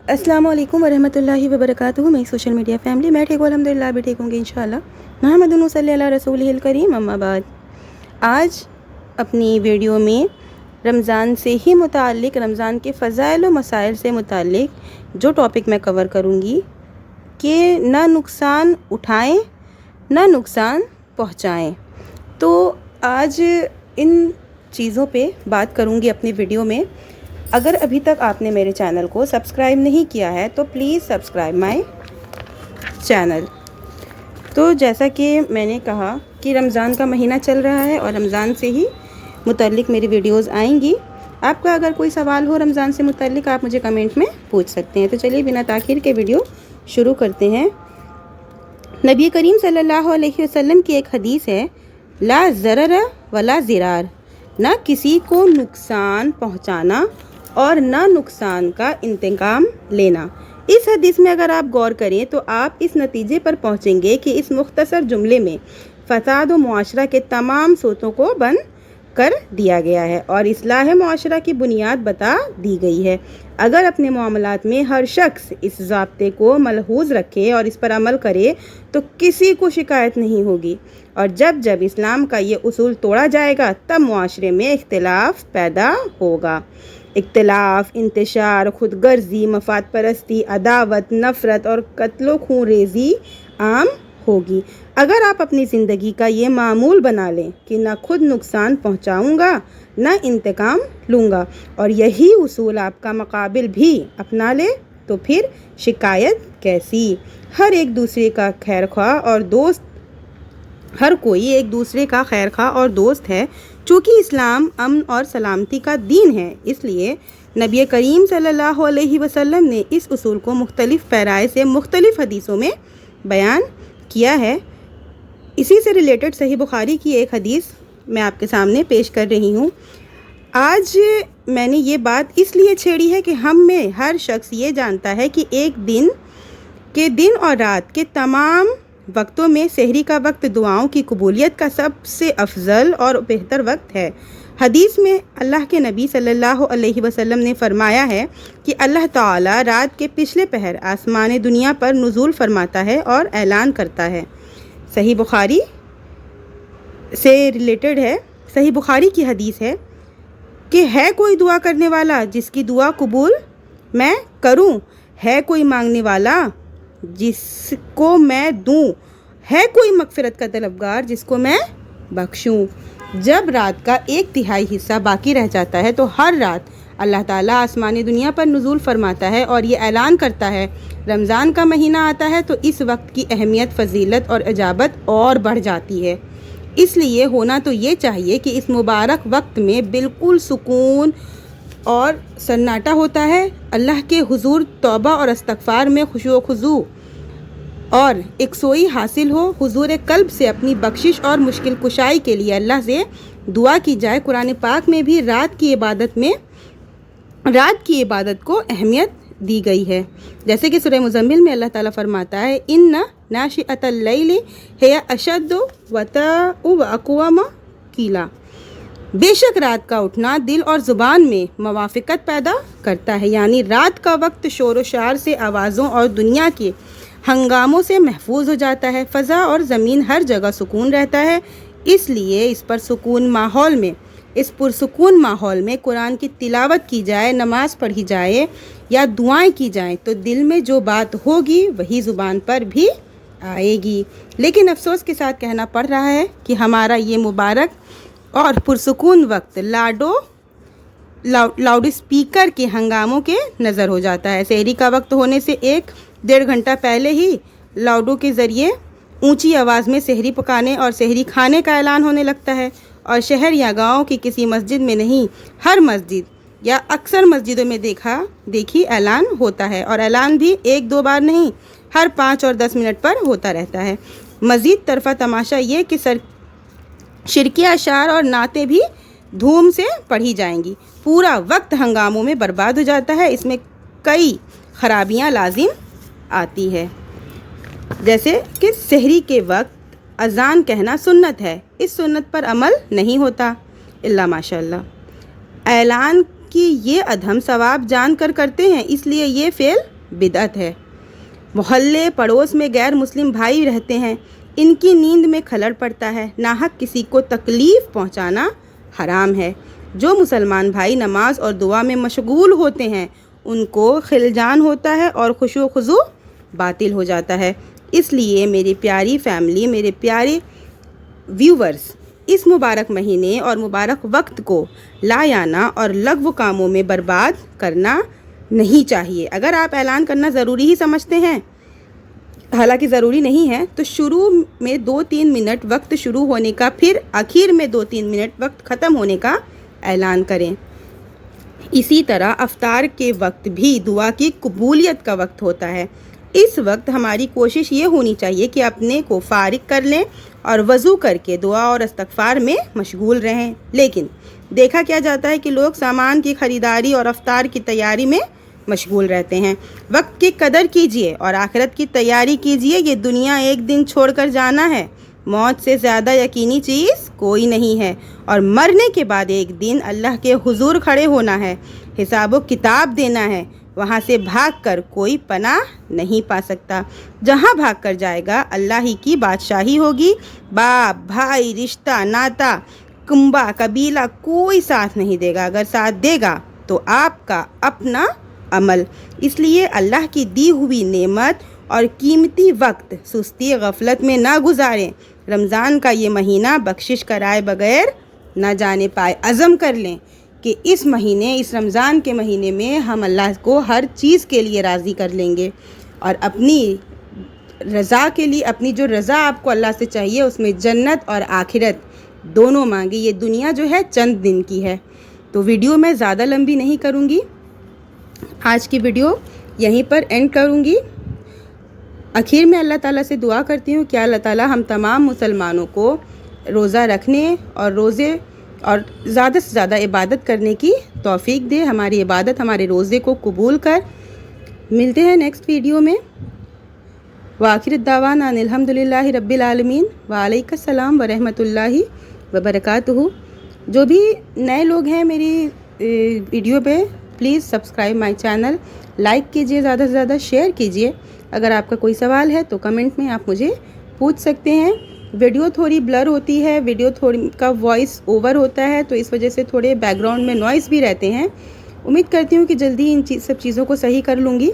अस्सलाम वालेकुम वरहमतुल्लाहि वबरकातुहू। मेरी सोशल मीडिया फैमिली, मैं ठीक हूँ अल्हम्दुलिल्लाह, भी ठीक होंगी इंशाअल्लाह। मुहम्मदुन सल्लल्लाहु अलैहि रसूलिहिल करीम, अम्मा बाद। आज अपनी वीडियो में रमज़ान से ही मुताल्लिक़, रमज़ान के फ़ज़ाइल व मसाइल से मुताल्लिक़ जो टॉपिक मैं कवर करूँगी कि ना नुकसान उठाएं ना नुकसान पहुँचाएं। तो आज इन चीज़ों पे बात करूँगी अपनी वीडियो में। अगर अभी तक आपने मेरे चैनल को सब्सक्राइब नहीं किया है तो प्लीज़ सब्सक्राइब माय चैनल। तो जैसा कि मैंने कहा कि रमज़ान का महीना चल रहा है और रमज़ान से ही मुतल्लिक़ मेरी वीडियोस आएंगी। आपका अगर कोई सवाल हो रमज़ान से मुतल्लिक़, आप मुझे कमेंट में पूछ सकते हैं। तो चलिए बिना ताख़ीर के वीडियो शुरू करते हैं। नबी करीम सल्लल्लाहु अलैहि वसल्लम की एक हदीस है, ला ज़रर वला ज़िरार, ना किसी को नुकसान पहुँचाना और ना नुकसान का इंतकाम लेना। इस हदीस में अगर आप गौर करें तो आप इस नतीजे पर पहुंचेंगे कि इस मुख्तसर जुमले में फ़साद व मुआशरा के तमाम सोतों को बंद कर दिया गया है और इस्लाह मुआशरा की बुनियाद बता दी गई है। अगर अपने मामलात में हर शख्स इस ज़ाब्ते को मलहूज़ रखे और इस पर अमल करे तो किसी को शिकायत नहीं होगी। और जब जब इस्लाम का ये उसूल तोड़ा जाएगा तब मुआशरे में इख्तिलाफ पैदा होगा। इख्तिलाफ, इंतशार, खुदगर्जी, मफाद परस्ती, अदावत, नफ़रत और कत्लो खून रेज़ी आम होगी। अगर आप अपनी ज़िंदगी का ये मामूल बना लें कि ना खुद नुकसान पहुंचाऊंगा ना इंतकाम लूँगा और यही उसूल आपका मुकाबिल भी अपना ले तो फिर शिकायत कैसी। हर एक दूसरे का खैरख्वाह और दोस्त, हर कोई एक दूसरे का खैरख्वाह और दोस्त है। चूँकि इस्लाम अमन और सलामती का दीन है, इसलिए नबी करीम सल्लल्लाहु अलैहि वसल्लम ने इस उसूल को मुख्तलिफ़ पैराए से मुख्तलिफ़ हदीसों में बयान किया है। इसी से रिलेटेड सही बुखारी की एक हदीस मैं आपके सामने पेश कर रही हूँ। आज मैंने ये बात इसलिए छेड़ी है कि हम में हर शख्स ये जानता है कि एक दिन और रात के तमाम वक्तों में सहरी का वक्त दुआओं की कबूलियत का सबसे अफजल और बेहतर वक्त है। हदीस में अल्लाह के नबी सल्लल्लाहु अलैहि वसल्लम ने फरमाया है कि अल्लाह ताला रात के पिछले पहर आसमान दुनिया पर नुज़ूल फरमाता है और ऐलान करता है। सही बुखारी से रिलेटेड है, सही बुखारी की हदीस है कि है कोई दुआ करने वाला जिसकी दुआ कबूल मैं करूं, है कोई मांगने वाला जिसको मैं दूं, है कोई मगफिरत का तलबगार जिसको मैं बख्शूं। जब रात का 1/3 हिस्सा बाकी रह जाता है तो हर रात अल्लाह ताला आसमानी दुनिया पर नुज़ूल फरमाता है और ये ऐलान करता है। रमज़ान का महीना आता है तो इस वक्त की अहमियत, फजीलत और इजाबत और बढ़ जाती है। इसलिए होना तो ये चाहिए कि इस मुबारक वक्त में बिल्कुल सुकून और सन्नाटा होता है। अल्लाह के हुजूर तौबा और इस्तग़फ़ार में खुशू खुजू और एकसोई हासिल हो। हुजूर कल्ब से अपनी बख्शिश और मुश्किल कुशाई के लिए अल्लाह से दुआ की जाए। कुरान पाक में भी रात की इबादत को अहमियत दी गई है। जैसे कि सूरह मुज़म्मिल में अल्लाह ताला फरमाता है, इन्ना नाशिअतल लैली हिय अशद्दु वतअ व अक़वम क़ीला, बेशक रात का उठना दिल और ज़ुबान में मवाफ़िक़त पैदा करता है। यानी रात का वक्त शोर व शार से, आवाज़ों और दुनिया के हंगामों से महफूज हो जाता है। फ़ज़ा और ज़मीन हर जगह सुकून रहता है। इसलिए इस पुरसुकून माहौल में कुरान की तिलावत की जाए, नमाज़ पढ़ी जाए या दुआएं की जाएं तो दिल में जो बात होगी वही ज़ुबान पर भी आएगी। लेकिन अफसोस के साथ कहना पड़ रहा है कि हमारा ये मुबारक और पुरसुकून वक्त लाउड स्पीकर के हंगामों के नज़र हो जाता है। सहरी का वक्त होने से 1-1.5 घंटा पहले ही लाउडों के ज़रिए ऊंची आवाज़ में सहरी पकाने और सहरी खाने का ऐलान होने लगता है। और शहर या गांव की किसी मस्जिद में नहीं, हर मस्जिद या अक्सर मस्जिदों में देखी ऐलान होता है। और ऐलान भी 1-2 बार नहीं, हर 5 और 10 मिनट पर होता रहता है। मज़ीद तरफ़ा तमाशा ये कि शिरकी अशार और नातें भी धूम से पढ़ी जाएंगी। पूरा वक्त हंगामों में बर्बाद हो जाता है। इसमें कई खराबियां लाजिम आती है, जैसे कि सहरी के वक्त अज़ान कहना सुन्नत है, इस सुन्नत पर अमल नहीं होता इल्ला माशाअल्लाह। ऐलान जबकि ये अधम सवाब जान कर करते हैं, इसलिए ये फ़ेल बिदअत है। मोहल्ले पड़ोस में गैर मुस्लिम भाई रहते हैं, इनकी नींद में खलल पड़ता है। नाहक किसी को तकलीफ़ पहुंचाना हराम है। जो मुसलमान भाई नमाज और दुआ में मशगूल होते हैं, उनको खिलजान होता है और खुशू खुजू बातिल हो जाता है। इसलिए मेरी प्यारी फैमिली, मेरे प्यारे व्यूवर्स, इस मुबारक महीने और मुबारक वक्त को लायाना और लग़्व कामों में बर्बाद करना नहीं चाहिए। अगर आप ऐलान करना ज़रूरी ही समझते हैं, हालांकि ज़रूरी नहीं है, तो शुरू में 2-3 मिनट वक्त शुरू होने का, फिर आखिर में 2-3 मिनट वक्त ख़त्म होने का ऐलान करें। इसी तरह अफ्तार के वक्त भी दुआ की कबूलियत का वक्त होता है। इस वक्त हमारी कोशिश ये होनी चाहिए कि अपने को फारिग कर लें और वज़ू करके दुआ और इस्तग़फ़ार में मशगूल रहें। लेकिन देखा क्या जाता है कि लोग सामान की ख़रीदारी और अफ्तार की तैयारी में मशगूल रहते हैं। वक्त की कदर कीजिए और आखिरत की तैयारी कीजिए। ये दुनिया एक दिन छोड़कर जाना है। मौत से ज़्यादा यकीनी चीज़ कोई नहीं है, और मरने के बाद एक दिन अल्लाह के हुजूर खड़े होना है, हिसाब व किताब देना है। वहाँ से भागकर कोई पनाह नहीं पा सकता। जहाँ भागकर जाएगा अल्लाह ही की बादशाही होगी। बाप, भाई, रिश्ता, नाता, कुंबा, कबीला कोई साथ नहीं देगा। अगर साथ देगा तो आपका अपना अमल। इसलिए अल्लाह की दी हुई नेमत और कीमती वक्त सुस्ती गफलत में ना गुजारें। रमज़ान का ये महीना बख्शिश कराए बगैर ना जाने पाए। अज़म कर लें कि इस महीने, इस रमज़ान के महीने में हम अल्लाह को हर चीज़ के लिए राज़ी कर लेंगे और अपनी रज़ा के लिए, अपनी जो रज़ा आपको अल्लाह से चाहिए, उसमें जन्नत और आखिरत दोनों मांगे। ये दुनिया जो है चंद दिन की है। तो वीडियो मैं ज़्यादा लंबी नहीं करूँगी, आज की वीडियो यहीं पर एंड करूँगी। आखिर में अल्लाह ताला से दुआ करती हूँ कि अल्लाह ताला हम तमाम मुसलमानों को रोज़ा रखने और रोज़े और ज़्यादा से ज़्यादा इबादत करने की तौफीक दे। हमारी इबादत, हमारे रोज़े को कबूल कर। मिलते हैं नेक्स्ट वीडियो में। वाखिर दावाना अल्हम्दुलिल्लाहि रब्बिल आलमीन व अलैकुमुस्सलाम व रहमतुल्लाहि व बरकातुहू। जो भी नए लोग हैं मेरी वीडियो पे, please subscribe my channel, like कीजिए, ज़्यादा से ज़्यादा शेयर कीजिए। अगर आपका कोई सवाल है तो कमेंट में आप मुझे पूछ सकते हैं। वीडियो थोड़ी ब्लर होती है, वीडियो थोड़ी का वॉइस ओवर होता है, तो इस वजह से थोड़े बैकग्राउंड में नॉइज़ भी रहते हैं। उम्मीद करती हूँ कि जल्दी इन सब चीज़ों को सही कर लूँगी।